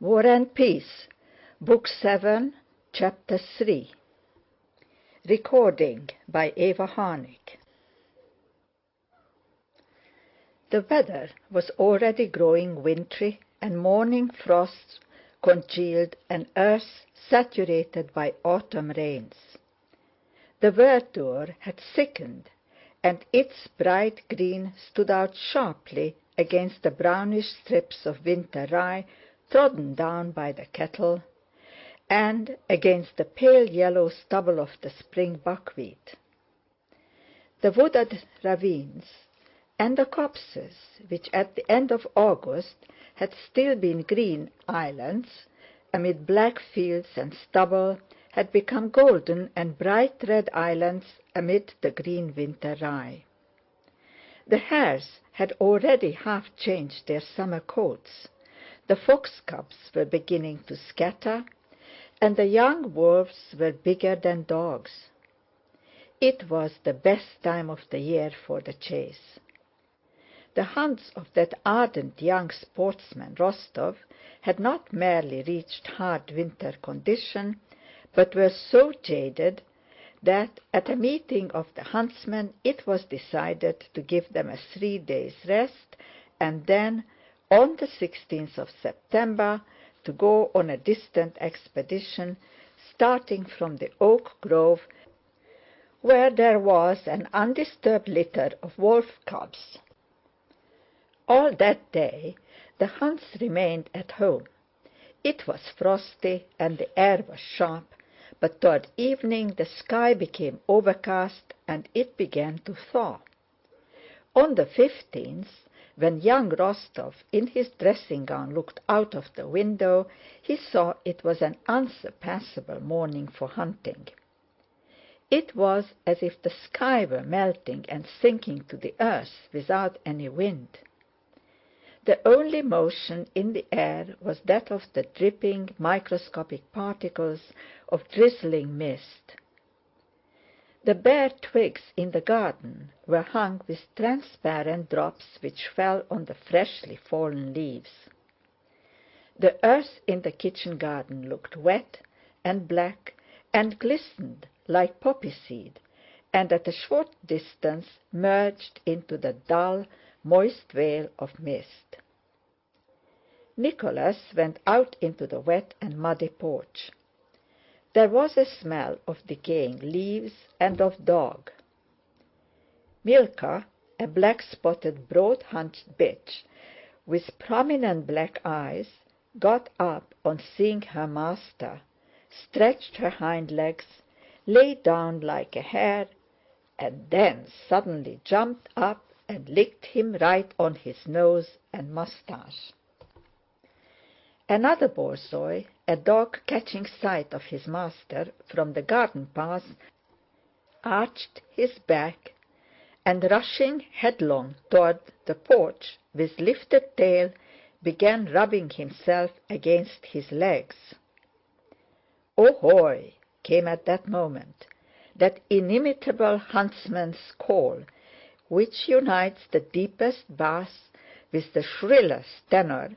War and Peace, Book 7, Chapter 3. Recording by Eva Harnick. The weather was already growing wintry, and morning frosts congealed an earth saturated by autumn rains. The verdure had thickened, and its bright green stood out sharply against the brownish strips of winter rye trodden down by the cattle, and against the pale yellow stubble of the spring buckwheat. The wooded ravines and the copses, which at the end of August had still been green islands amid black fields and stubble, had become golden and bright red islands amid the green winter rye. The hares had already half changed their summer coats, the fox cubs were beginning to scatter, and the young wolves were bigger than dogs. It was the best time of the year for the chase. The hunts of that ardent young sportsman Rostov had not merely reached hard winter condition, but were so jaded that at a meeting of the huntsmen it was decided to give them a 3 days' rest, and then, on the 16th of September, to go on a distant expedition, starting from the oak grove, where there was an undisturbed litter of wolf cubs. All that day the hunts remained at home. It was frosty and the air was sharp, but toward evening the sky became overcast and it began to thaw. On the 15th, when young Rostov in his dressing gown looked out of the window, he saw it was an unsurpassable morning for hunting. It was as if the sky were melting and sinking to the earth without any wind. The only motion in the air was that of the dripping microscopic particles of drizzling mist. The bare twigs in the garden were hung with transparent drops which fell on the freshly fallen leaves. The earth in the kitchen garden looked wet and black and glistened like poppy seed, and at a short distance merged into the dull, moist veil of mist. Nicholas went out into the wet and muddy porch. There was a smell of decaying leaves and of dog. Milka, a black-spotted, broad-hunched bitch with prominent black eyes, got up on seeing her master, stretched her hind legs, lay down like a hare, and then suddenly jumped up and licked him right on his nose and mustache. Another borzoi, a dog catching sight of his master from the garden path, arched his back and, rushing headlong toward the porch with lifted tail, began rubbing himself against his legs. "Ahoy!" came at that moment, that inimitable huntsman's call, which unites the deepest bass with the shrillest tenor,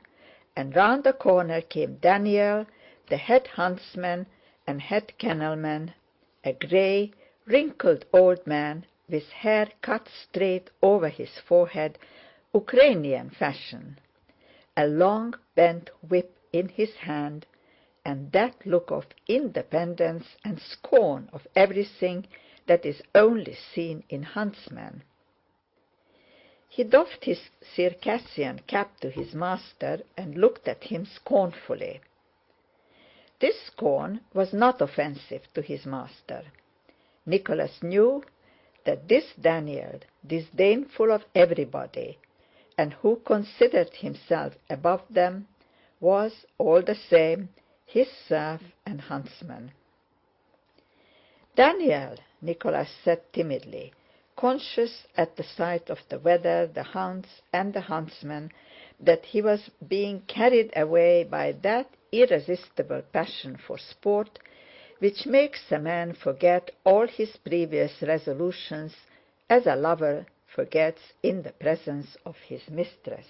and round the corner came Daniel, the head huntsman and head kennelman, a gray, wrinkled old man with hair cut straight over his forehead, Ukrainian fashion, a long bent whip in his hand, and that look of independence and scorn of everything that is only seen in huntsmen. He doffed his Circassian cap to his master and looked at him scornfully. This scorn was not offensive to his master. Nicholas knew that this Daniel, disdainful of everybody, and who considered himself above them, was, all the same, his serf and huntsman. "Daniel," Nicholas said timidly, conscious at the sight of the weather, the hounds, and the huntsman, that he was being carried away by that irresistible passion for sport which makes a man forget all his previous resolutions as a lover forgets in the presence of his mistress.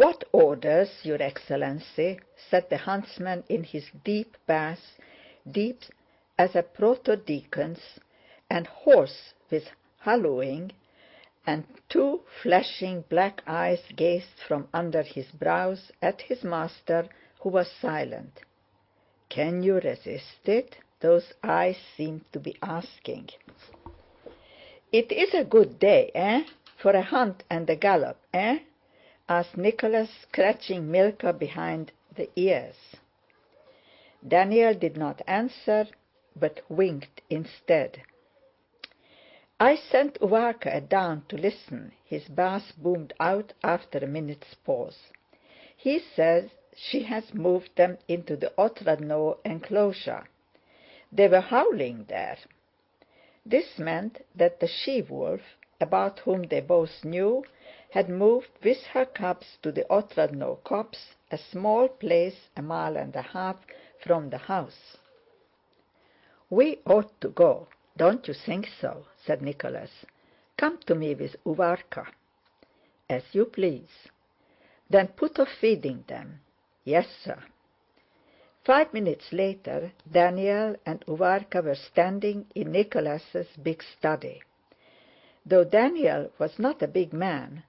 "What orders, your Excellency?" said the huntsman in his deep bass, deep as a proto-deacon's, and hoarse with hallooing, and two flashing black eyes gazed from under his brows at his master, who was silent. "Can you resist it?" those eyes seemed to be asking. "It is a good day, eh? For a hunt and a gallop, eh?" asked Nicholas, scratching Milka behind the ears. Daniel did not answer, but winked instead. "I sent Uvárka down to listen," his bass boomed out after a minute's pause. "He says she has moved them into the Otradno enclosure. They were howling there." This meant that the she-wolf, about whom they both knew, had moved with her cubs to the Otradno copse, a small place 1.5 miles from the house. "We ought to go, don't you think so?" said Nicholas. "Come to me with Uvárka." "As you please." "Then put off feeding them." "Yes, sir." 5 minutes later Daniel and Uvárka were standing in Nicholas's big study. Though Daniel was not a big man,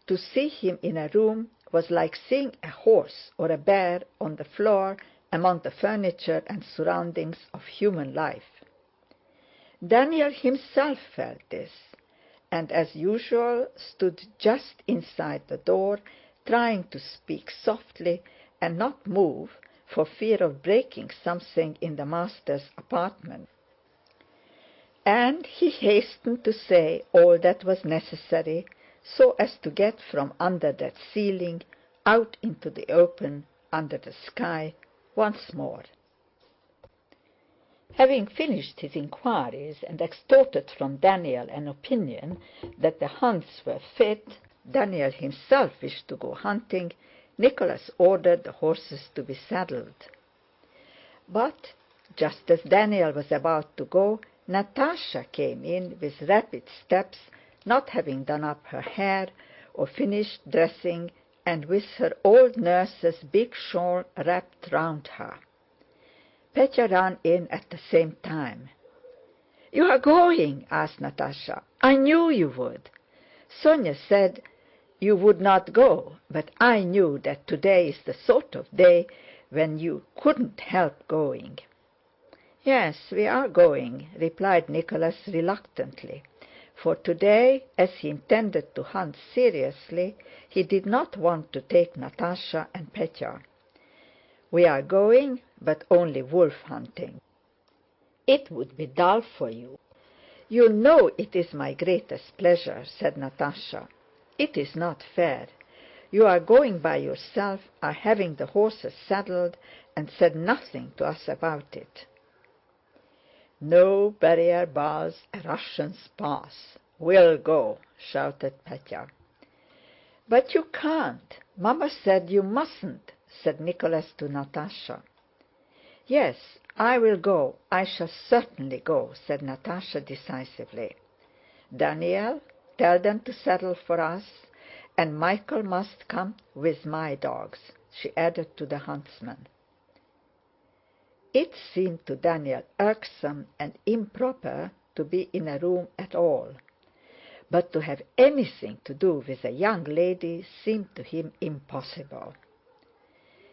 to see him in a room was like seeing a horse or a bear on the floor among the furniture and surroundings of human life. Daniel himself felt this, and as usual stood just inside the door, trying to speak softly and not move for fear of breaking something in the master's apartment. And he hastened to say all that was necessary, so as to get from under that ceiling out into the open, under the sky, once more. Having finished his inquiries and extorted from Daniel an opinion that the hunts were fit, Daniel himself wished to go hunting, Nicholas ordered the horses to be saddled. But just as Daniel was about to go, Natásha came in with rapid steps, not having done up her hair or finished dressing, and with her old nurse's big shawl wrapped round her. Pétya ran in at the same time. "You are going?" asked Natásha. "I knew you would." "Sónya said you would not go, but I knew that today is the sort of day when you couldn't help going." "Yes, we are going," replied Nicholas reluctantly, for today, as he intended to hunt seriously, he did not want to take Natásha and Pétya. "We are going, but only wolf hunting." "It would be dull for you." "You know it is my greatest pleasure," said Natásha. "It is not fair. You are going by yourself, are having the horses saddled, and said nothing to us about it." "No barrier bars a Russian's path. We'll go!" shouted Pétya. "But you can't. Mamma said you mustn't," said Nicholas to Natásha. "Yes, I will go. I shall certainly go," said Natásha decisively. "Daniel, tell them to saddle for us, and Michael must come with my dogs," she added to the huntsman. It seemed to Daniel irksome and improper to be in a room at all, but to have anything to do with a young lady seemed to him impossible.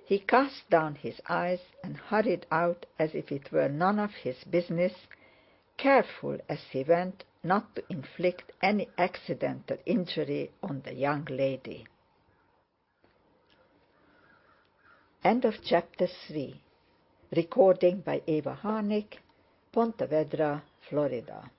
He cast down his eyes and hurried out as if it were none of his business, careful as he went not to inflict any accidental injury on the young lady. End of Chapter 3. Recording by Eva Harnick, Ponte Vedra, Florida.